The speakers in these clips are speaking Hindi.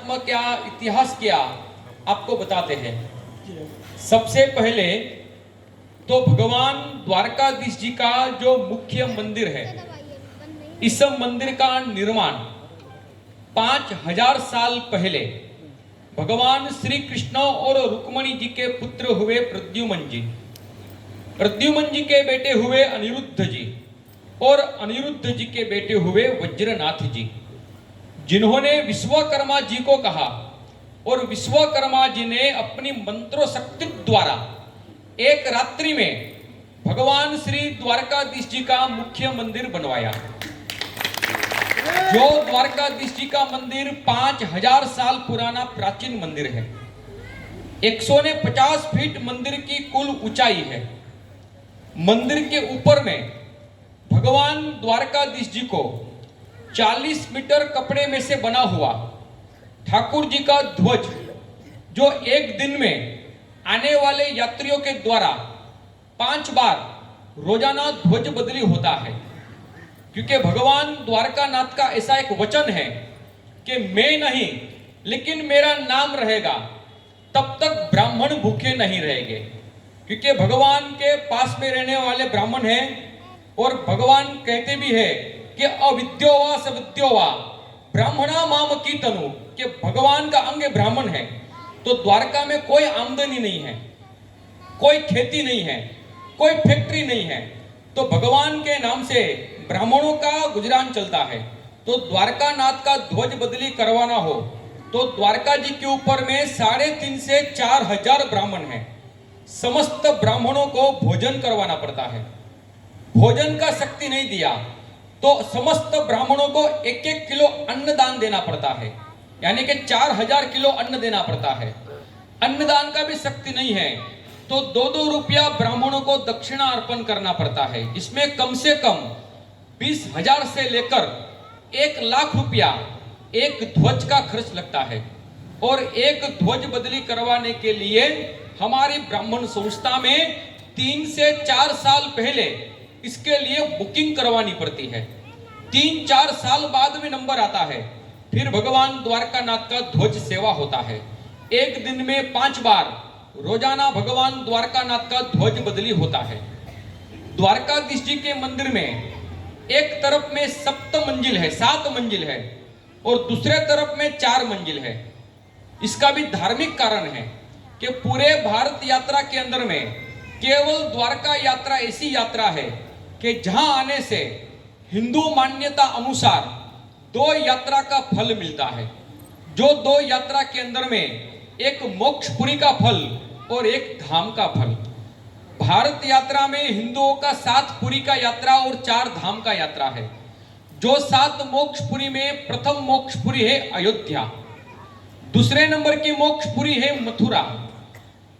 आध्यात्म क्या, इतिहास क्या, आपको बताते हैं। सबसे पहले तो भगवान द्वारकाधीश जी का जो मुख्य मंदिर है, इस मंदिर का निर्माण 5000 साल पहले भगवान श्री कृष्ण और रुक्मणी जी के पुत्र हुए प्रद्युम्न जी, प्रद्युम्न जी के बेटे हुए अनिरुद्ध जी और अनिरुद्ध जी के बेटे हुए वज्रनाथ जी, जिन्होंने विश्वकर्मा जी को कहा और विश्वकर्मा जी ने अपनी मंत्रो शक्ति द्वारा एक रात्रि में भगवान श्री द्वारकाधीश जी का मुख्य मंदिर बनवाया। जो द्वारकाधीश जी का मंदिर 5000 साल पुराना प्राचीन मंदिर है। 150 फीट मंदिर की कुल ऊंचाई है। मंदिर के ऊपर में भगवान द्वारकाधीश जी को 40 मीटर कपड़े में से बना हुआ ठाकुर जी का ध्वज, जो एक दिन में आने वाले यात्रियों के द्वारा 5 बार रोजाना ध्वज बदली होता है, क्योंकि भगवान द्वारकानाथ का ऐसा एक वचन है कि मैं नहीं लेकिन मेरा नाम रहेगा तब तक ब्राह्मण भूखे नहीं रहेंगे, क्योंकि भगवान के पास में रहने वाले ब्राह्मण हैं और भगवान कहते भी है कि अविद्योवा सविद्योवा ब्राह्मणा माम की तनु, कि भगवान का अंग ब्राह्मण है। तो द्वारका में कोई आमदनी नहीं है, कोई खेती नहीं है, कोई फैक्ट्री नहीं है, तो भगवान के नाम से ब्राह्मणों का गुजरान चलता है। तो द्वारकानाथ का ध्वज बदली करवाना हो तो द्वारका जी के ऊपर में 3.5 से 4 हजार ब्राह्मण हैं। समस्त ब्राह्मणों को भोजन करवाना पड़ता है। भोजन का शक्ति नहीं दिया तो समस्त ब्राह्मणों को 1-1 किलो अन्नदान देना पड़ता है, यानी कि 4000 किलो अन्न देना पड़ता है। अन्नदान का भी शक्ति नहीं है तो 2-2 रुपया ब्राह्मणों को दक्षिणा अर्पण करना पड़ता है, जिसमें कम से कम 20,000 से लेकर 1 लाख रुपया एक ध्वज का खर्च लगता है। और एक ध्वज बदली करवाने के लिए हमारी ब्राह्मण संस्था में 3 से 4 साल पहले इसके लिए बुकिंग करवानी पड़ती है। 3-4 साल बाद में नंबर आता है, फिर भगवान द्वारकानाथ का ध्वज सेवा होता है। एक दिन में 5 बार रोजाना भगवान द्वारकानाथ का ध्वज बदली होता है। द्वारकाधीश जी के मंदिर में एक तरफ में 7 मंजिल है, 7 मंजिल है और दूसरे तरफ में 4 मंजिल है। इसका भी धार्मिक कारण है कि पूरे भारत यात्रा के अंदर में केवल द्वारका यात्रा ऐसी यात्रा है कि जहां आने से हिंदू मान्यता अनुसार 2 यात्रा का फल मिलता है। जो 2 यात्रा के अंदर में एक मोक्षपुरी का फल और एक धाम का फल। भारत यात्रा में हिंदुओं का 7 पुरी का यात्रा और 4 धाम का यात्रा है। जो 7 मोक्षपुरी में प्रथम मोक्षपुरी है अयोध्या, दूसरे नंबर की मोक्षपुरी है मथुरा,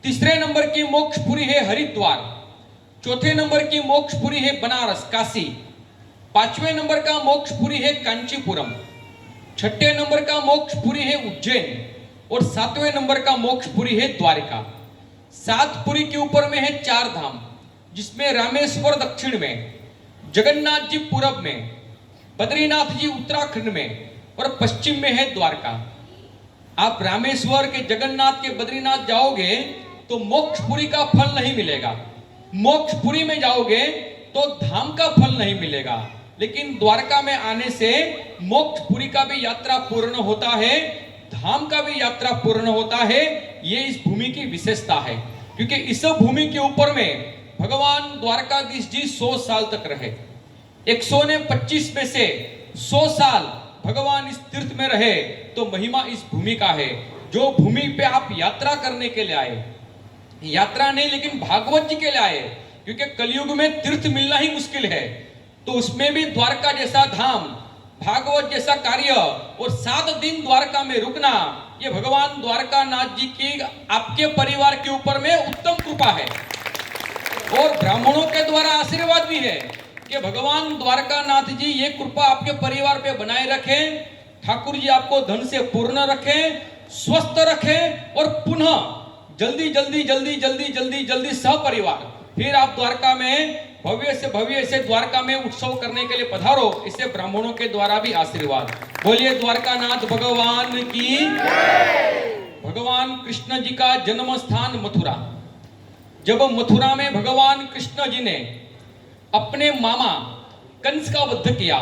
तीसरे नंबर की मोक्षपुरी है हरिद्वार, चौथे नंबर की मोक्षपुरी है बनारस काशी, 5वें नंबर का मोक्षपुरी है कांचीपुरम, 6ठे नंबर का मोक्षपुरी है उज्जैन और 7वें नंबर का मोक्षपुरी है द्वारिका। 7 पुरी के ऊपर में है 4 धाम, जिसमें रामेश्वर दक्षिण में, जगन्नाथ जी पूरब में, बद्रीनाथ जी उत्तराखंड में और पश्चिम में है द्वारका। आप रामेश्वर के, जगन्नाथ के, बद्रीनाथ जाओगे तो मोक्षपुरी का फल नहीं मिलेगा, मोक्षपुरी में जाओगे तो धाम का फल नहीं मिलेगा, लेकिन द्वारका में आने से मोक्षपुरी का भी यात्रा पूर्ण होता है, धाम का भी यात्रा पूर्ण होता है। ये इस भूमि की विशेषता है, क्योंकि इस भूमि के ऊपर में भगवान द्वारकाधीश जी 100 साल तक रहे। 125 में से 100 साल भगवान इस तीर्थ में रहे, तो महिमा इस भूमि का है। जो भूमि पे आप यात्रा करने के लिए आए, यात्रा नहीं लेकिन भागवत जी के लिए आए, क्योंकि कलयुग में तीर्थ मिलना ही मुश्किल है, तो उसमें भी द्वारका जैसा धाम, भागवत जैसा कार्य और 7 दिन द्वारका में रुकना, ये भगवान द्वारकानाथ जी की आपके परिवार के ऊपर में उत्तम कृपा है। और ब्राह्मणों के द्वारा आशीर्वाद भी है कि भगवान द्वारकानाथ जी ये कृपा आपके परिवार पे बनाए रखें, ठाकुर जी आपको धन से पूर्ण रखें, स्वस्थ रखें और पुनः जल्दी जल्दी जल्दी जल्दी जल्दी जल्दी सपरिवार फिर आप द्वारका में भव्य से भव्य से द्वारका में उत्सव करने के लिए पधारो, इसे ब्राह्मणों के द्वारा भी आशीर्वाद। बोलिए द्वारकानाथ भगवान की। भगवान कृष्ण जी का जन्म स्थान मथुरा। जब मथुरा में भगवान कृष्ण जी ने अपने मामा कंस का वध किया,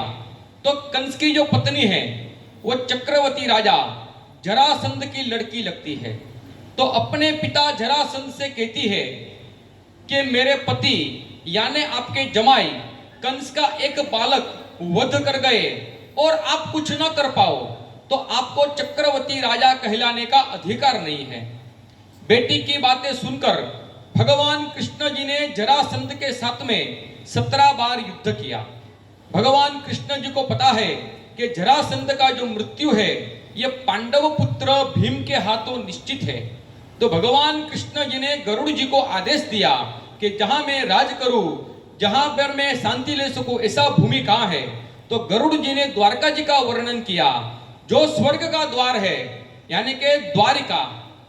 तो कंस की जो पत्नी है वो चक्रवर्ती राजा जरासंध की लड़की लगती है। तो अपने पिता जरासंध से कहती है कि मेरे पति यानी आपके जमाई कंस का एक बालक वध कर गए और आप कुछ न कर पाओ, तो आपको चक्रवर्ती राजा कहलाने का अधिकार नहीं है। बेटी की बातें सुनकर भगवान कृष्ण जी ने जरासंध के साथ में 17 बार युद्ध किया। भगवान कृष्ण जी को पता है कि जरासंध का जो मृत्यु है यह पांडव पुत्र भीम के हाथों निश्चित है। तो भगवान कृष्ण जी ने गरुड़ जी को आदेश दिया कि जहां मैं राज करूं, जहां पर मैं शांति ले सकूं, ऐसा भूमि कहां है। तो गरुड़ जी ने द्वारका जी का वर्णन किया, जो स्वर्ग का द्वार है, यानी कि द्वारिका,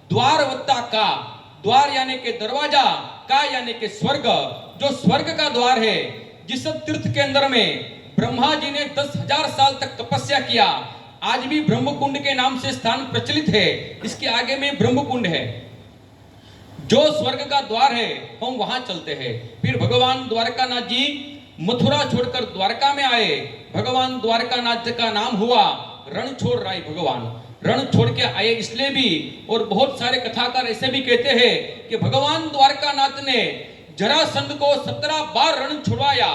द्वार वत्ता का, द्वार यानी कि दरवाजा, का यानी कि स्वर्ग, जो स्वर्ग का द्वार है, जिस तीर्थ के अंदर में ब्रह्मा जी ने 10,000 साल तक तपस्या किया। आज भी ब्रह्मकुंड के नाम से स्थान प्रचलित है, इसके आगे में ब्रह्मकुंड है। जो स्वर्ग का द्वार है हम वहां चलते हैं। फिर भगवान द्वारकानाथ जी मथुरा छोड़कर द्वारका में आए। भगवान द्वारकानाथ का नाम हुआ रणछोड़ राय भगवान। रण छोड़ के आए इसलिए भी, और बहुत सारे कथाकार ऐसे भी कहते हैं कि भगवान द्वारकानाथ ने जरासंध को 17 बार रण छुड़वाया,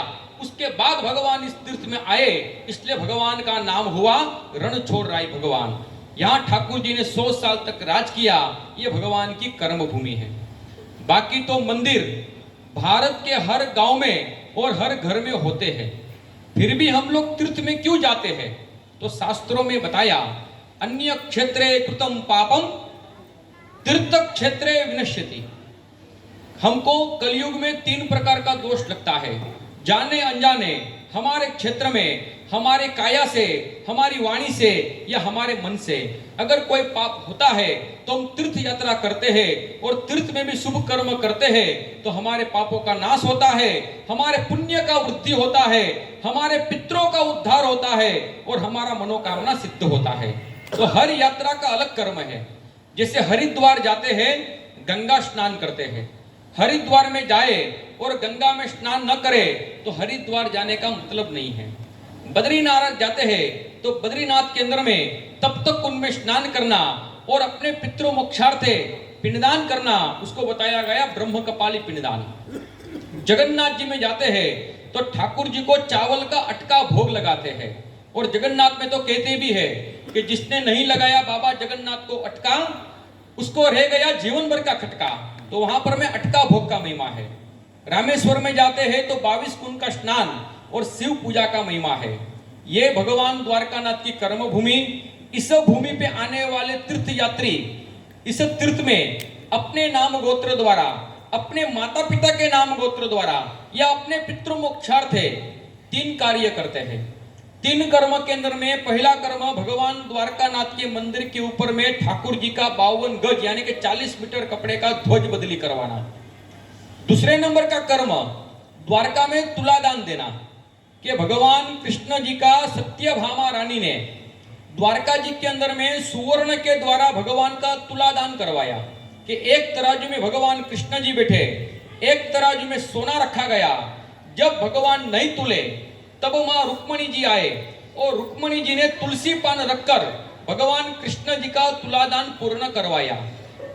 उसके बाद भगवान इस तीर्थ में आए, इसलिए भगवान का नाम हुआ रणछोड़ राय भगवान। यहाँ ठाकुर जी ने 100 साल तक राज किया। ये भगवान की कर्म भूमि है। बाकी तो मंदिर भारत के हर गांव में और हर घर में होते हैं। फिर भी हम लोग तीर्थ में क्यों जाते हैं? तो शास्त्रों में बताया, अन्य क्षेत्रे कृतम पापम तीर्थ क्षेत्रे विनश्यति। हमको कलयुग में 3 प्रकार का दोष लगता है। जाने अनजाने हमारे क्षेत्र में, हमारे काया से, हमारी वाणी से या हमारे मन से अगर कोई पाप होता है तो हम तीर्थ यात्रा करते हैं और तीर्थ में भी शुभ कर्म करते हैं, तो हमारे पापों का नाश होता है, हमारे पुण्य का वृद्धि होता है, हमारे पितरों का उद्धार होता है और हमारा मनोकामना सिद्ध होता है। तो हर यात्रा का अलग कर्म है। जैसे हरिद्वार जाते हैं, गंगा स्नान करते हैं। हरिद्वार में जाए और गंगा में स्नान न करे तो हरिद्वार जाने का मतलब नहीं है। बद्रीनाथ जाते हैं तो बद्रीनाथ के अंदर में तब तक कुंड में स्नान करना और अपने पितरों मोक्षार्थे पिंडदान करना, उसको बताया गया ब्रह्म कपाली पिंडदान। जगन्नाथ जी में जाते हैं तो ठाकुर जी को चावल का अटका भोग लगाते हैं, और जगन्नाथ में तो कहते भी है कि जिसने नहीं लगाया बाबा जगन्नाथ को अटका, उसको रह गया जीवन भर का खटका। तो वहां पर में अटका भोग का महिमा है। रामेश्वर में जाते हैं तो 22 कुंड का स्नान और शिव पूजा का महिमा है। ये भगवान द्वारकानाथ की कर्म भूमि। इस भूमि पे आने वाले तीर्थ यात्री इस तीर्थ में अपने नाम गोत्र द्वारा, अपने माता पिता के नाम गोत्र द्वारा या अपने पितृ मोक्षार्थे 3 कार्य करते हैं। 3 कर्म के अंदर में पहला कर्म भगवान द्वारकानाथ के मंदिर के ऊपर में ठाकुर जी का 52 गज यानी कि 40 मीटर कपड़े का ध्वज बदली करवाना। दूसरे नंबर का कर्म द्वारका में तुलादान देना, कि भगवान कृष्ण जी का सत्यभामा रानी ने द्वारका जी के अंदर में सुवर्ण के द्वारा भगवान का तुलादान करवाया, कि एक तराजू में भगवान कृष्ण जी बैठे, एक तराजू में सोना रखा गया। जब भगवान नहीं तुले तब मां रुक्मणी जी आए और रुक्मणी जी ने तुलसी पान रखकर भगवान कृष्ण जी का तुलादान पूर्ण करवाया।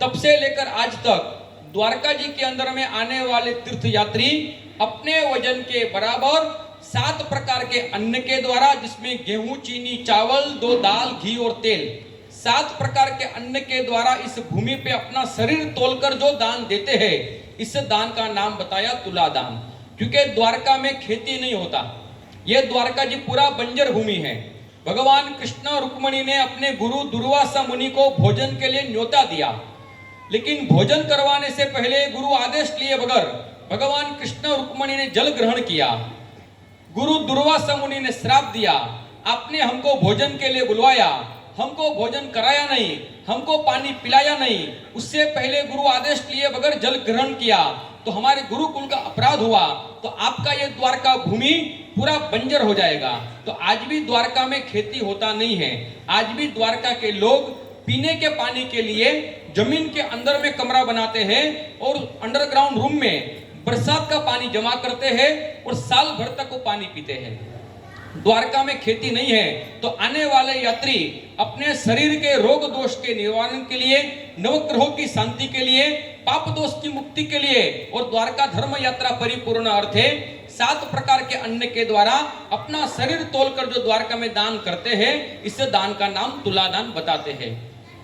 तब से लेकर आज तक द्वारका जी के अंदर में आने वाले तीर्थ यात्री अपने वजन के बराबर 7 प्रकार के अन्न के द्वारा, जिसमें गेहूं, चीनी, चावल, 2 दाल, घी और तेल, 7 प्रकार के अन्न के द्वारा इस भूमि पे अपना शरीर तोलकर जो दान देते हैं, इस दान का नाम बताया तुलादान। क्योंकि द्वारका में खेती नहीं होता, यह द्वारका जी पूरा बंजर भूमि है। भगवान कृष्ण रुक्मणी ने अपने गुरु दुर्वासा मुनि को भोजन के लिए न्योता दिया, लेकिन भोजन करवाने से पहले गुरु आदेश लिए बगैर भगवान कृष्ण रुक्मणी ने जल ग्रहण किया। गुरु दुर्वासा मुनि ने श्राप दिया, आपने हमको भोजन के लिए बुलवाया, हमको भोजन कराया नहीं, हमको पानी पिलाया नहीं, उससे पहले गुरु आदेश लिए बगैर जल ग्रहण किया, तो हमारे गुरुकुल का अपराध हुआ। तो आपका ये द्वारका भूमि पूरा बंजर हो जाएगा। तो आज भी द्वारका में खेती होता नहीं है। आज भी द्वारका के लोग पीने के पानी के लिए जमीन के अंदर में कमरा बनाते हैं और अंडरग्राउंड रूम में बरसात का पानी जमा करते हैं और साल भर तक वो पानी पीते हैं। द्वारका में खेती नहीं है तो आने वाले यात्री अपने शरीर के रोग दोष के निवारण के लिए, नवग्रहों की शांति के लिए, पाप दोष की मुक्ति के लिए और द्वारका धर्म यात्रा परिपूर्ण अर्थ है 7 प्रकार के अन्न के द्वारा अपना शरीर तोलकर जो द्वारका में दान करते हैं, इस दान का नाम तुलादान बताते हैं।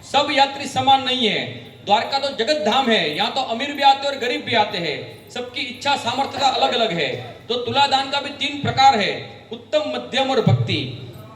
सब यात्री समान नहीं है। द्वारका तो जगत धाम है, यहाँ तो अमीर भी आते हैं और गरीब भी आते हैं। सबकी इच्छा सामर्थ्यता अलग अलग है। तो तुलादान का भी 3 प्रकार है, उत्तम, मध्यम और भक्ति।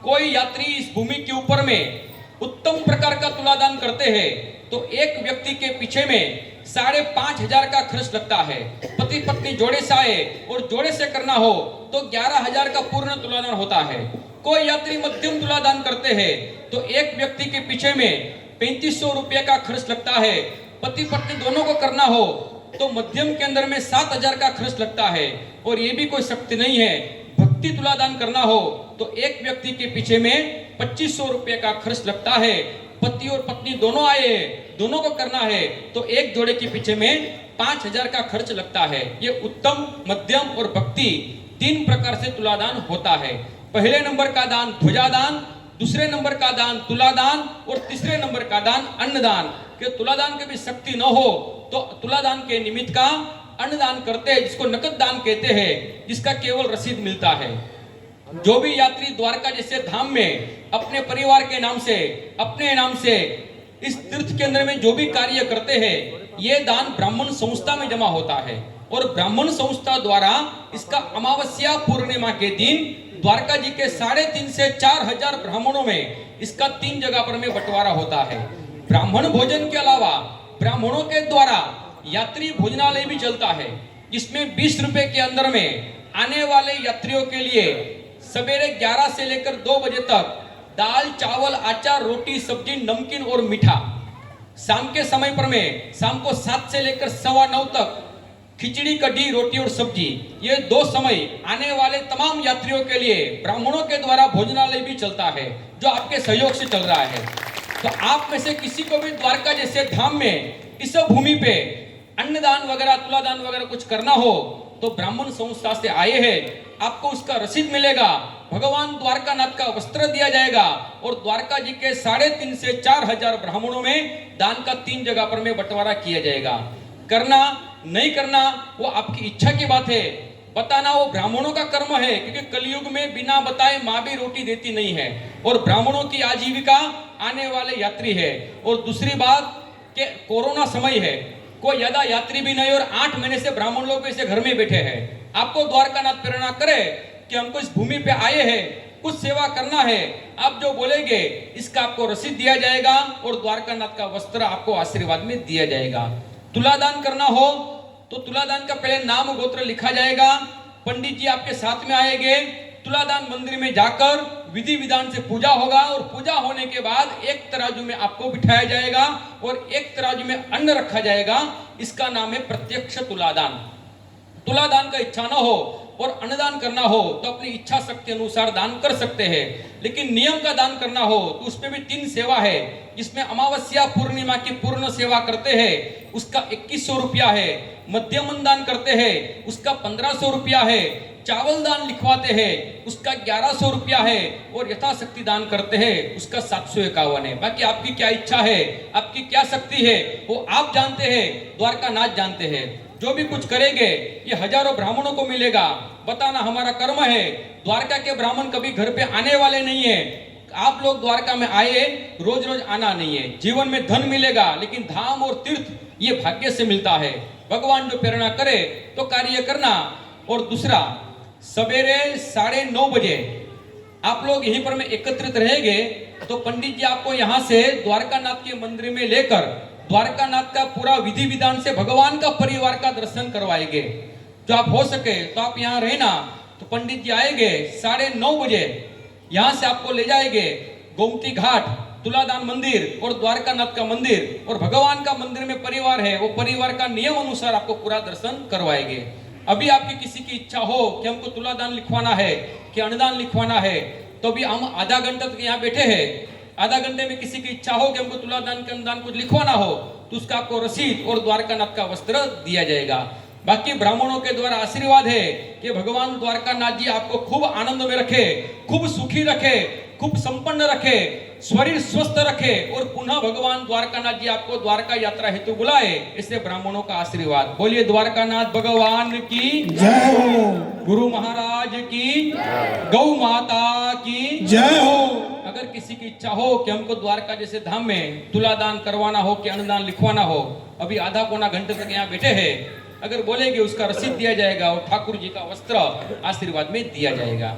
कोई यात्री इस भूमि के ऊपर में उत्तम प्रकार का तुलादान करते हैं तो एक व्यक्ति के पीछे में 5,500 का खर्च लगता है। पति पत्नी जोड़े से आए और जोड़े से करना हो तो 11,000 का पूर्ण तुलादान होता है। कोई यात्री मध्यम तुलादान करते हैं तो एक व्यक्ति के पीछे में 3500 रुपये का खर्च लगता है। पति पत्नी दोनों को करना हो तो मध्यम के अंदर में 7,000 का खर्च लगता है। और ये भी कोई शक्ति नहीं है। भक्ति तुलादान करना हो तो एक व्यक्ति के पीछे में 2500 रुपये का खर्च लगता है। पति और पत्नी दोनों आए, दोनों को करना है तो एक जोड़े के पीछे में 5,000 का खर्च लगता है। ये उत्तम, मध्यम और भक्ति 3 प्रकार से तुलादान होता है। पहले नंबर का दान ध्वजादान, दूसरे नंबर का दान तुलादान और तीसरे नंबर का दान अन्नदान। कि तुलादान के भी शक्ति न हो तो तुलादान के निमित्त का अन्नदान करते हैं, जिसको नकद दान कहते हैं, जिसका केवल रसीद मिलता है। जो भी यात्री द्वारका जैसे धाम में अपने परिवार के नाम से, अपने नाम से इस तीर्थ के अंदर में जो भी कार्य करते हैं, ये दान ब्राह्मण संस्था में जमा होता है और ब्राह्मण संस्था द्वारा इसका अमावस्या पूर्णिमा के दिन द्वारका जी के 3,500 से 4,000 ब्राह्मणों में इसका 3 जगह पर में बंटवारा होता है। ब्राह्मण भोजन के अलावा ब्राह्मणों के द्वारा यात्री भोजनालय भी चलता है, जिसमें 20 रुपए के अंदर में आने वाले यात्रियों के लिए सवेरे 11 से लेकर 2 बजे तक दाल, चावल, अचार, रोटी, सब्जी, नमकीन और मीठा। शाम के समय पर में शाम को 7 से लेकर 9:15 तक खिचड़ी, कढ़ी, रोटी और सब्जी। ये 2 समय आने वाले तमाम यात्रियों के लिए ब्राह्मणों के द्वारा भोजनालय भी चलता है, जो आपके सहयोग से चल रहा है। तो आप में से किसी को भी द्वारका जैसे धाम में इस भूमि पे अन्नदान वगैरह, तुलादान वगैरह कुछ करना हो तो ब्राह्मण संस्था से आए हैं, आपको उसका रसीद मिलेगा। भगवान द्वारका नाथ का वस्त्र दिया जाएगा और द्वारका जी के 3,500 से 4,000 ब्राह्मणों में दान का 3 जगह पर में बंटवारा किया जाएगा। करना नहीं करना वो आपकी इच्छा की बात है। बताना वो ब्राह्मणों का कर्म है, क्योंकि कलयुग में बिना बताए माँ भी रोटी देती नहीं है और ब्राह्मणों की आजीविका आने वाले यात्री है। और दूसरी बात कि कोरोना समय है, कोई ज्यादा यात्री भी नहीं और 8 महीने से ब्राह्मण लोग ऐसे घर में बैठे हैं। आपको द्वारका नाथ प्रेरणा करे कि हमको इस भूमि पे आए हैं, कुछ सेवा करना है, आप जो बोलेंगे इसका आपको रसीद दिया जाएगा और द्वारका नाथ का वस्त्र आपको आशीर्वाद में दिया जाएगा। तुलादान करना हो तो तुलादान का पहले नाम गोत्र लिखा जाएगा। पंडित जी आपके साथ में आएंगे। तुलादान मंदिर में जाकर विधि विधान से पूजा होगा और पूजा होने के बाद एक तराजू में आपको बिठाया जाएगा और एक तराजू में अन्न रखा जाएगा। इसका नाम है प्रत्यक्ष तुलादान। तुलादान का इच्छा न हो और अन्नदान करना हो तो अपनी इच्छा शक्ति अनुसार दान कर सकते हैं, लेकिन नियम का दान करना हो तो उसमें भी 3 सेवा है, जिसमें अमावस्या पूर्णिमा की पूर्ण सेवा करते हैं उसका 2100 रुपया है, मध्यम दान करते हैं उसका 1500 रुपया है, चावल दान लिखवाते हैं उसका 1100 रुपया है और यथाशक्ति दान करते हैं उसका 751 है। बाकी आपकी क्या इच्छा है, आपकी क्या शक्ति है, वो आप जानते हैं, द्वारका नाथ जानते हैं। जो भी कुछ करेंगे ये हजारों ब्राह्मणों को मिलेगा। बताना हमारा कर्म है। द्वारका के ब्राह्मण कभी घर पे आने वाले नहीं है। आप लोग द्वारका में आए, रोज रोज आना नहीं है। जीवन में धन मिलेगा, लेकिन धाम और तीर्थ ये भाग्य से मिलता है। भगवान जो प्रेरणा करे तो कार्य करना। और दूसरा, सवेरे 9:30 बजे आप लोग यहीं पर में एकत्रित रहेंगे तो पंडित जी आपको यहाँ से द्वारका नाथ के मंदिर में लेकर द्वारका नाथ का पूरा विधि विधान से भगवान का परिवार का दर्शन करवाएंगे। जो आप हो सके तो आप यहाँ रहना। तो पंडित जी आएंगे 9:30 बजे, यहाँ से आपको ले जाएंगे गोमती घाट, तुलादान मंदिर और द्वारका नाथ का मंदिर, और भगवान का मंदिर में परिवार है, वो परिवार का नियम अनुसार आपको पूरा दर्शन करवाएंगे। अभी आपकी किसी की इच्छा हो कि हमको तुलादान लिखवाना है कि अनुदान लिखवाना है, तो भी हम आधा घंटा तक यहाँ बैठे हैं, आधा घंटे में किसी की इच्छा हो कि हमको तुलादान के अनुदान कुछ लिखवाना हो, तो उसका आपको रसीद और द्वारकानाथ का वस्त्र दिया जाएगा। बाकी ब्राह्मणों के द्वारा आशीर्वाद है कि भगवान द्वारकानाथ जी आपको खूब आनंद में रखे, खूब सुखी रखे, खूब संपन्न रखे, शरीर स्वस्थ रखे और पुनः भगवान द्वारकानाथ जी आपको द्वारका यात्रा हेतु बुलाए, इससे ब्राह्मणों का आशीर्वाद। बोलिए द्वारकानाथ भगवान की जय हो, गुरु महाराज की, गौ माता की जय हो। अगर किसी की इच्छा हो कि हमको द्वारका जैसे धाम में तुलादान करवाना हो कि अनुदान लिखवाना हो, अभी आधा पौना घंटे तक यहाँ बैठे हैं, अगर बोलेंगे उसका रसीद दिया जाएगा और ठाकुर जी का वस्त्र आशीर्वाद में दिया जाएगा।